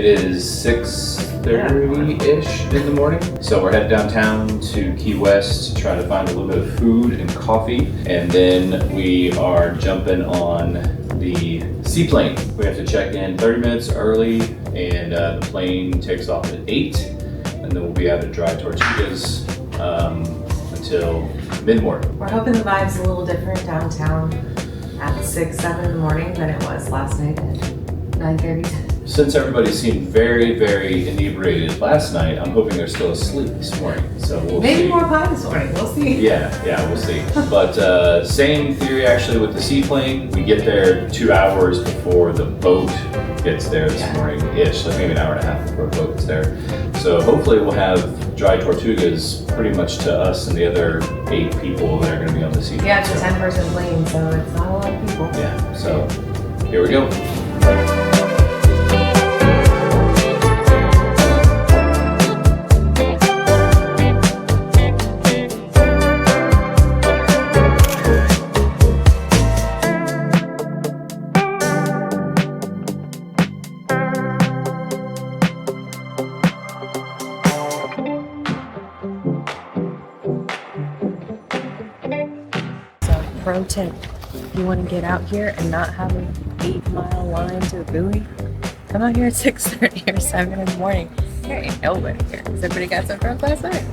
It is 6:30-ish in the morning. So we're headed downtown to Key West to try to find a little bit of food and coffee. And then we are jumping on the seaplane. We have to check in 30 minutes early, and the plane takes off at 8. And then we'll be out at Dry Tortugas until mid-morning. We're hoping the vibe's a little different downtown at 6, 7 in the morning than it was last night at 9:30. Since everybody seemed very, very inebriated last night, I'm hoping they're still asleep this morning. So we'll see. Maybe more pie this morning. We'll see. Yeah, we'll see. But same theory actually with the seaplane. We get there 2 hours before the boat gets there this morning-ish, like maybe an hour and a half before the boat gets there. So hopefully we'll have Dry Tortugas pretty much to us and the other 8 people that are going to be on the seaplane. Yeah, it's a 10-person plane, so it's not a lot of people. Yeah, so here we go. Pro tip, if you want to get out here and not have an 8-mile line to the buoy, come out here at 6:30 or 7 in the morning. There ain't nobody here because everybody got some friends last night.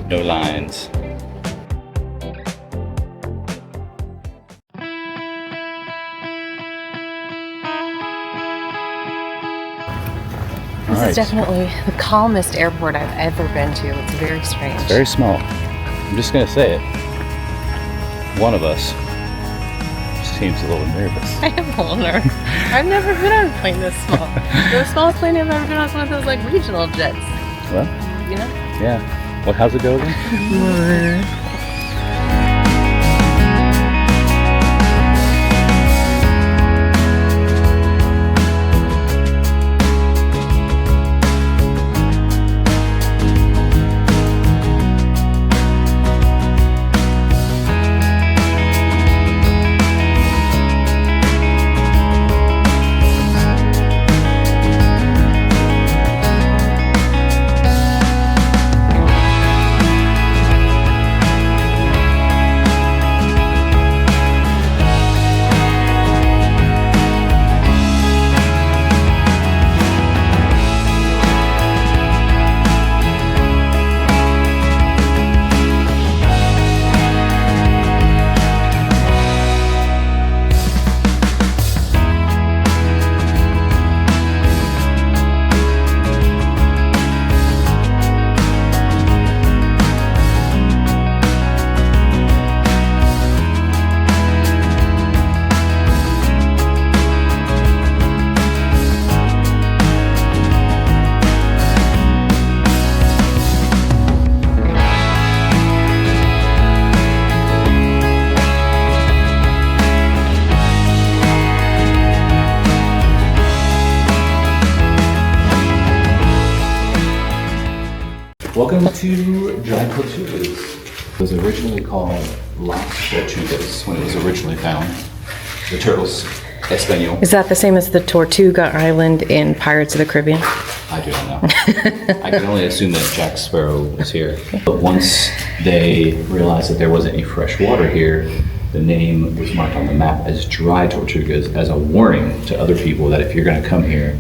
No lines. This is definitely the calmest airport I've ever been to. It's very strange. It's very small. I'm just gonna say it. One of us seems a little nervous. I am a little nervous. I've never been on a plane this small. The smallest plane I've ever been on is one of those like regional jets. Well, you know? Yeah. What? How's it go again? Welcome to Dry Tortugas. It was originally called Las Tortugas when it was originally found. The turtles, Espanol. Is that the same as the Tortuga Island in Pirates of the Caribbean? I do not know. I can only assume that Jack Sparrow was here. But once they realized that there wasn't any fresh water here, the name was marked on the map as Dry Tortugas as a warning to other people that if you're going to come here,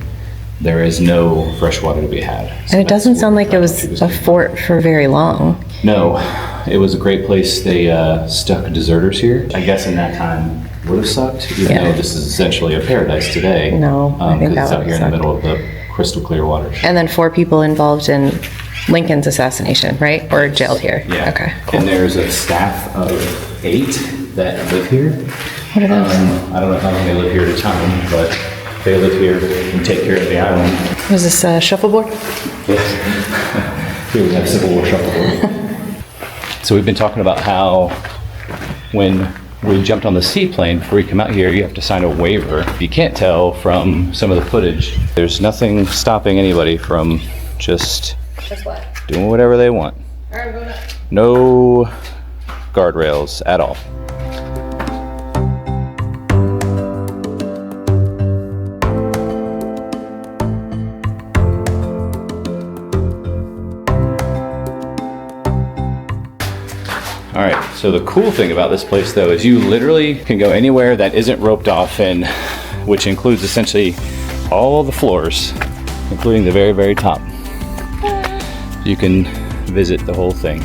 there is no fresh water to be had. So and it doesn't sound like it was a fort for very long. No, it was a great place. They stuck deserters here. I guess in that time would have sucked, even though this is essentially a paradise today. No, I think that it's out here in the middle of the crystal clear waters. And then 4 people involved in Lincoln's assassination, right? Or jailed here? Yeah. Okay, cool. And there's a staff of 8 that live here. What are those? I don't know how long they live here at a time, but they live here and take care of the island. Was this shuffleboard? Yes. Here we have Civil War shuffleboard. So we've been talking about how when we jumped on the seaplane, before you come out here, you have to sign a waiver. You can't tell from some of the footage. There's nothing stopping anybody from just doing whatever they want. All right, going up. No guardrails at all. All right, so the cool thing about this place though is you literally can go anywhere that isn't roped off, and which includes essentially all the floors, including the very, very top. You can visit the whole thing.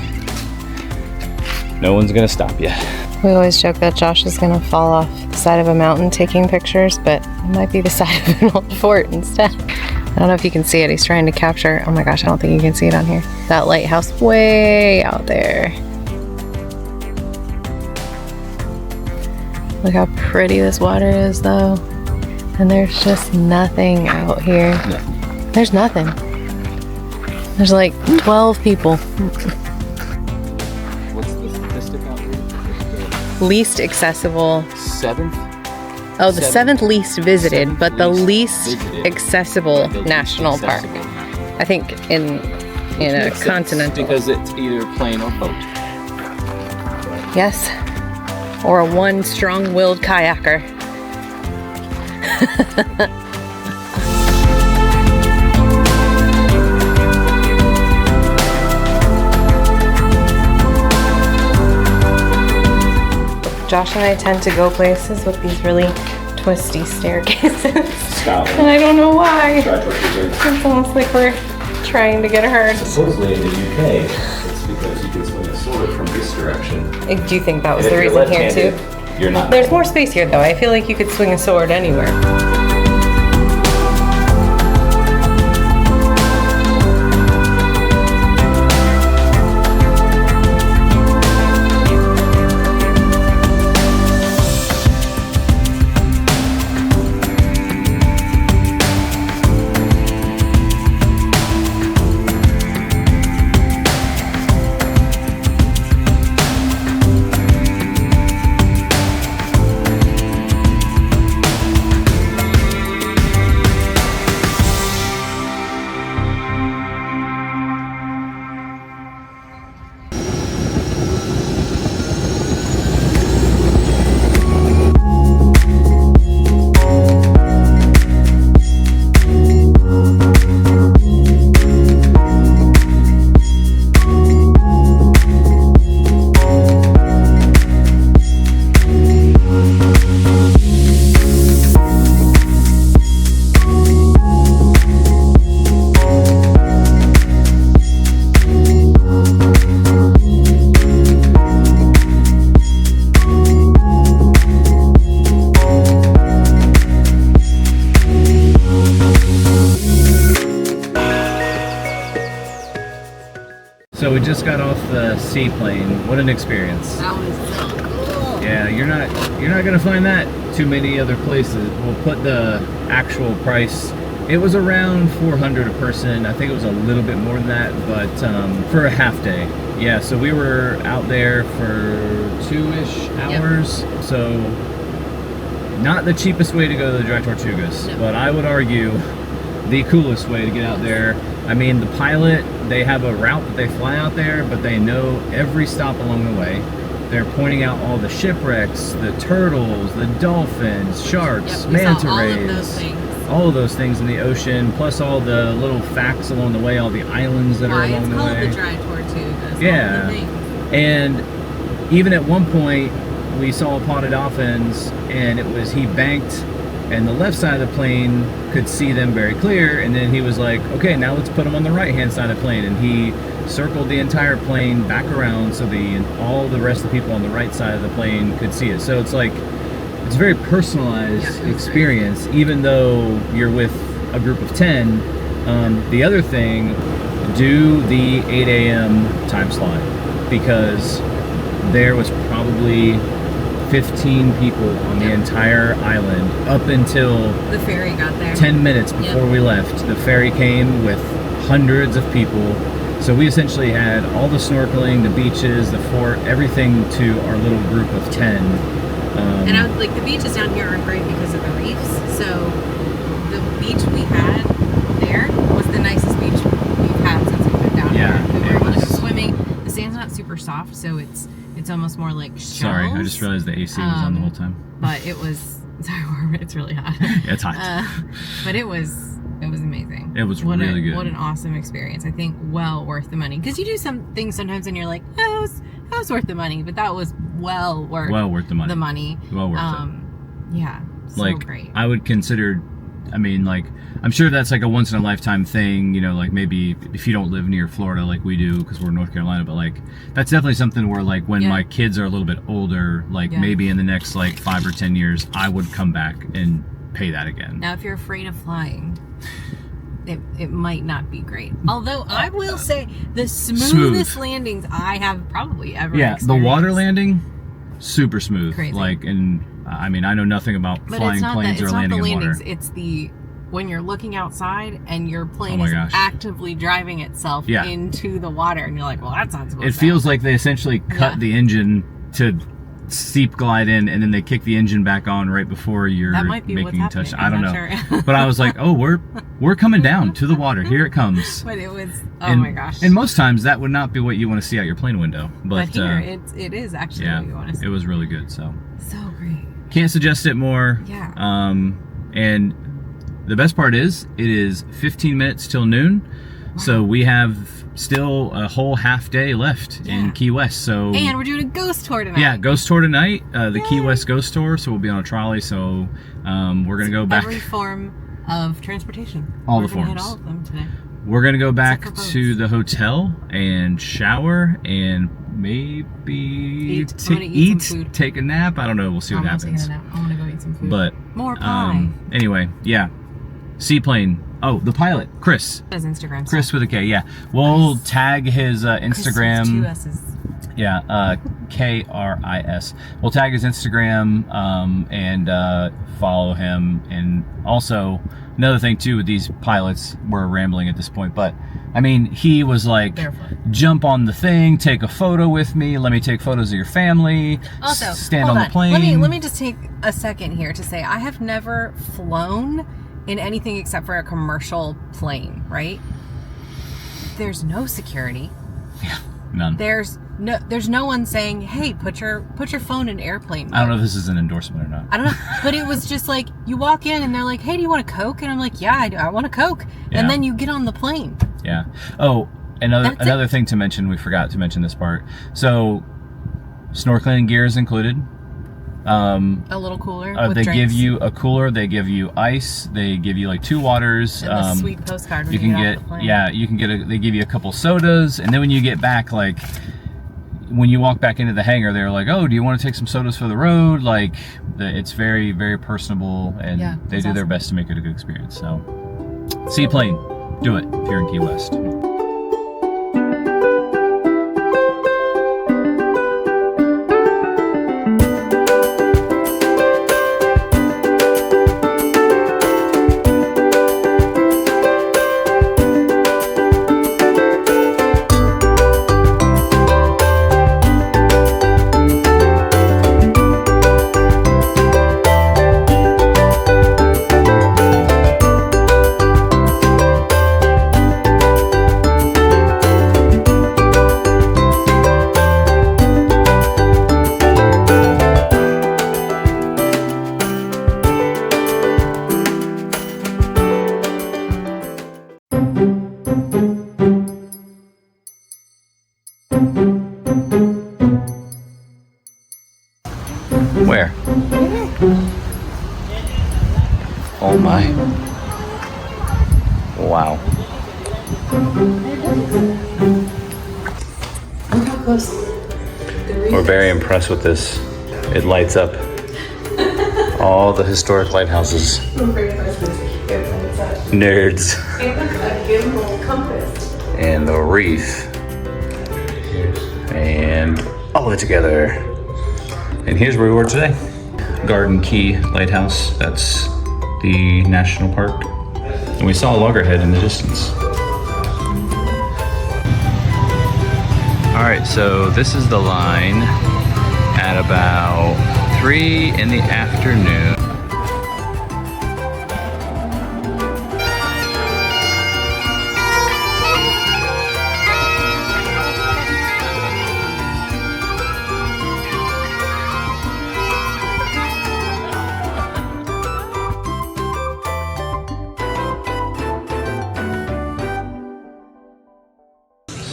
No one's gonna stop you. We always joke that Josh is gonna fall off the side of a mountain taking pictures, but it might be the side of an old fort instead. I don't know if you can see it. He's trying to capture, oh my gosh, I don't think you can see it on here. That lighthouse way out there. Look how pretty this water is though. And there's just nothing out here. No. There's nothing. There's like 12 people. What's the statistic out here? Least accessible. 7th? Oh, the seventh least visited, but the least visited, accessible but the least national accessible. park. I think in a Makes sense, continental. because it's either plane or boat. Yes. Or a one strong-willed kayaker. Josh and I tend to go places with these really twisty staircases. Scotland. And I don't know why. Dry Tortugas. It's almost like we're trying to get hurt. Supposedly in the UK, it's because you can swing a sword from this direction. Do you think that was And the if you're reason here too? left-handed, you're not. There's more space here though. I feel like you could swing a sword anywhere. So we just got off the seaplane. What an experience. That was so cool. Yeah, you're not gonna find that too many other places. We'll put the actual price. It was around $400 a person. I think it was a little bit more than that, but for a half day. Yeah, so we were out there for 2-ish hours. Yep. So not the cheapest way to go to the Dry Tortugas, no. But I would argue the coolest way to get out there. I mean, the pilot, they have a route that they fly out there, but they know every stop along the way. They're pointing out all the shipwrecks, the turtles, the dolphins, sharks, manta rays. All of those things in the ocean, plus all the little facts along the way, all the islands that are along the way. It's called the Dry Tortugas. Yeah. And even at one point, we saw a pod of dolphins, and it was, he banked, and the left side of the plane could see them very clear, and then he was like, okay, now let's put them on the right hand side of the plane, and he circled the entire plane back around so all the rest of the people on the right side of the plane could see it. So it's like, it's a very personalized experience, even though you're with a group of 10. The other thing, do the 8 a.m. time slot, because there was probably 15 people on the entire island up until the ferry got there. 10 minutes before we left. The ferry came with hundreds of people. So we essentially had all the snorkeling, the beaches, the fort, everything to our little group of 10. And I was like, the beaches down here aren't great because of the reefs. So the beach we had there was the nicest beach we've had since we've been down here. We were able to go swimming. The sand's not super soft, so it's almost more like shells. Sorry, I just realized the AC was on the whole time. But it was, sorry, it's really hot. Yeah, it's hot. But it was amazing. It was really good. What an awesome experience. I think well worth the money. Because you do some things sometimes and you're like, how was worth the money, but that was well worth the money. Well worth it. Yeah, so like great. I would consider, I mean, like, I'm sure that's like a once in a lifetime thing, you know, like maybe if you don't live near Florida like we do because we're in North Carolina, but like that's definitely something where like when my kids are a little bit older, like maybe in the next like 5 or 10 years, I would come back and pay that again. Now, if you're afraid of flying, it might not be great. Although I will say the smoothest landings I have probably ever experienced. The water landing, super smooth. Crazy. Like, and I mean, I know nothing about flying planes or landing in water. It's the when you're looking outside and your plane is actively driving itself into the water, and you're like, well, that's not supposed to It feels like they essentially cut the engine to steep glide in, and then they kick the engine back on right before you're making a touchdown. I don't know. Sure. But I was like, oh, we're coming down to the water. Here it comes. But it was, my gosh. And most times that would not be what you want to see out your plane window. But here, it is actually what you want to see. It was really good. So great. Can't suggest it more. Yeah. And the best part is, it is 15 minutes till noon. Wow. So we have still a whole half day left in Key West. And we're doing a ghost tour tonight. Yeah, ghost tour tonight. The Key West ghost tour. So we'll be on a trolley. So we're going to go back. Every form of transportation. All the forms. Hit all of them today. We're going to go back to the hotel and shower and maybe take a nap. I don't know. We'll see what happens. I'm going to go eat some food. But more pie. Anyway, Seaplane. Oh, the pilot, Chris. His Instagram. Chris with a K. Yeah, we'll tag his Instagram. Chris with 2 S's. Yeah, K-R-I-S. We'll tag his Instagram and follow him. And also, another thing too with these pilots, we're rambling at this point, but I mean, he was like, jump on the thing, take a photo with me, let me take photos of your family, also, stand on the plane. Let me just take a second here to say I have never flown in anything except for a commercial plane, right? There's no security. Yeah, none. There's no one saying, hey, put your phone in airplane mode. I don't know if this is an endorsement or not. I don't know, but it was just like, you walk in and they're like, hey, do you want a Coke? And I'm like, yeah, I do. I want a Coke. Yeah. And then you get on the plane. Yeah. Oh, another thing to mention, we forgot to mention this part. So, snorkeling gear is included. A little cooler. They give you a cooler. They give you ice. They give you like 2 waters. And a sweet postcard. When you can get. Yeah, you can get. They give you a couple sodas, and then when you get back, like when you walk back into the hangar, they're like, "Oh, do you want to take some sodas for the road?" Like, it's very, very personable, and they do their best to make it a good experience. So, Seaplane, do it if you're in Key West. Where? Oh my. Wow. Look how close. We're very impressed with this. It lights up all the historic lighthouses. Nerds. A gimbal compass. And the reef. And all of it together. And here's where we were today. Garden Key Lighthouse. That's the national park. And we saw a loggerhead in the distance. All right, so this is the line at about 3 in the afternoon.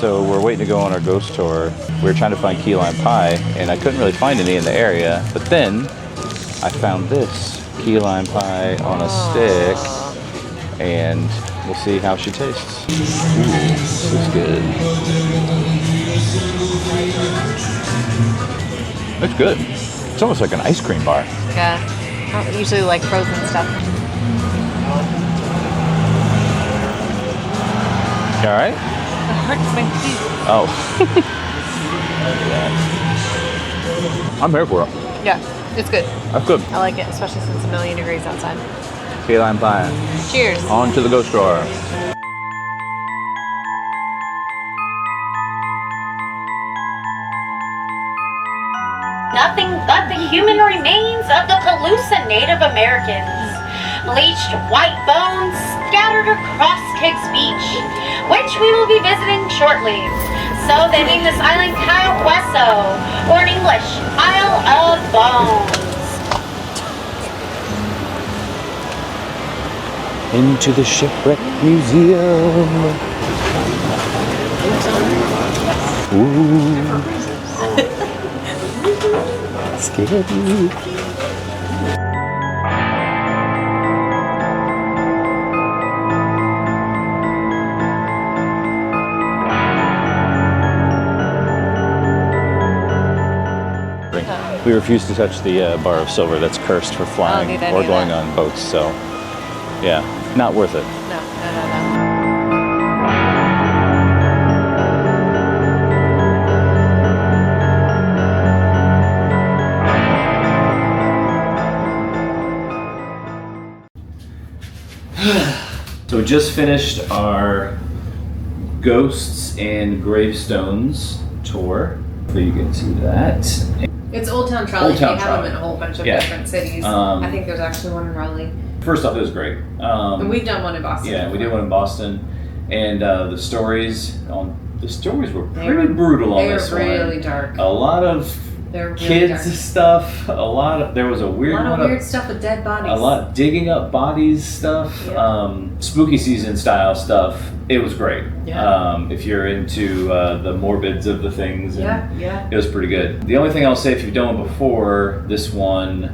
So we're waiting to go on our ghost tour. We were trying to find key lime pie, and I couldn't really find any in the area. But then I found this key lime pie on a stick, and we'll see how she tastes. Ooh, this is good. It's good. It's almost like an ice cream bar. Yeah. I don't usually like frozen stuff. You all right? It hurts my teeth. Oh. I'm here for it. Yeah, it's good. That's good. I like it, especially since it's 1,000,000 degrees outside. Key lime pie. Cheers. On to the ghost tour. Nothing but the human remains of the Paloosa Native Americans. Bleached white bones scattered across Kicks Beach, which we will be visiting shortly. So they named this island Kyle Hueso, or in English, Isle of Bones. Into the Shipwreck Museum. Ooh. Scary. We refuse to touch the bar of silver that's cursed for flying or going on boats, so yeah, not worth it. No. So we just finished our Ghosts and Gravestones tour. So you can see that. It's Old Town Trolley. Old Town they have Trolley. them in a whole bunch of Yeah. different cities. I think there's actually one in Raleigh. First off, it was great. And we've done one in Boston. Yeah, we did one in Boston, and the stories were They pretty were- brutal on They this were one. really dark. A lot of They're really kids dark. stuff. There was a A weird lot one. of weird stuff with dead bodies. A lot digging up bodies stuff. Yeah. Spooky season style stuff. It was great. Yeah. If you're into the morbids of the things. And Yeah. It was pretty good. The only thing I'll say, if you've done one before, this one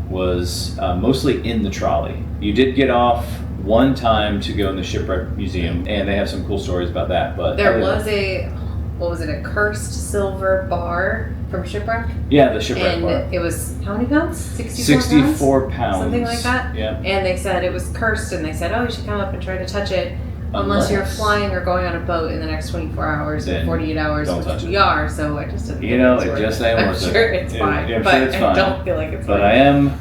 was mostly in the trolley. You did get off one time to go in the Shipwreck Museum, and they have some cool stories about that. But There was a cursed silver bar from Shipwreck? the Shipwreck And bar. it was, how many pounds? 64 pounds? 64 pounds. Something like that? Yeah. And they said it was cursed, and they said, oh, you should come up and try to touch it. Unless you're flying or going on a boat in the next 24 hours or Then 48 hours, don't which touch we it. are, so I just didn't You think know, it's it worth just ain't I'm worth it. sure it's fine, I'm but sure it's I fine. don't feel like it's But fine. I am,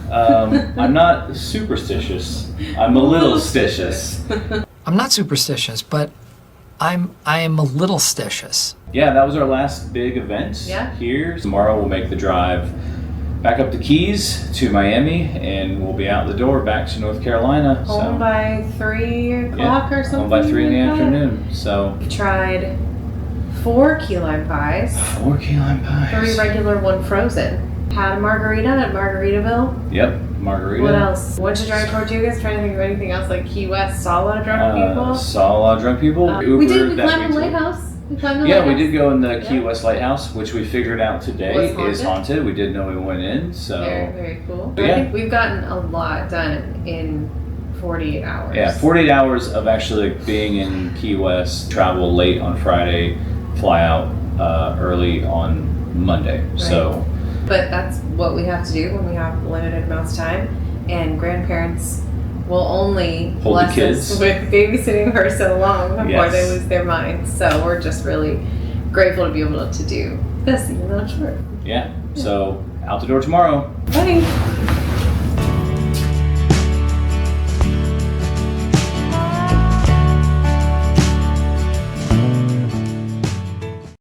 I'm not superstitious. I'm a little stitious. I'm not superstitious, but I am a little stitious. Yeah, that was our last big event here. Tomorrow we'll make the drive back up the Keys to Miami, and we'll be out the door back to North Carolina. Home by 3 o'clock or something. Home by 3 in the like that. afternoon. So We tried 4 key lime pies, 4 key lime pies. 3 regular, 1 frozen. Had a margarita at Margaritaville. Yep, margarita. What else? Went to Dry Tortugas. Trying to think of anything else like Key West. Saw a lot of drunk people. Saw a lot of drunk people. We Ubered that climbed the way too. lighthouse. We climbed the Yeah, lighthouse. we did go in the Key Yeah. West Lighthouse, which we figured out today Was is haunted. We didn't know we went in, so Very, very cool. But I yeah. think we've gotten a lot done in 48 hours. yeah, 48 hours of actually being in Key West, travel late on Friday, fly out early on Monday. So But that's what we have to do when we have limited amounts of time. And grandparents will only Hold the bless kids. us with babysitting for so long before Yes. they lose their minds. So we're just really grateful to be able to do this, even though it's short. yeah, so out the door tomorrow. Bye.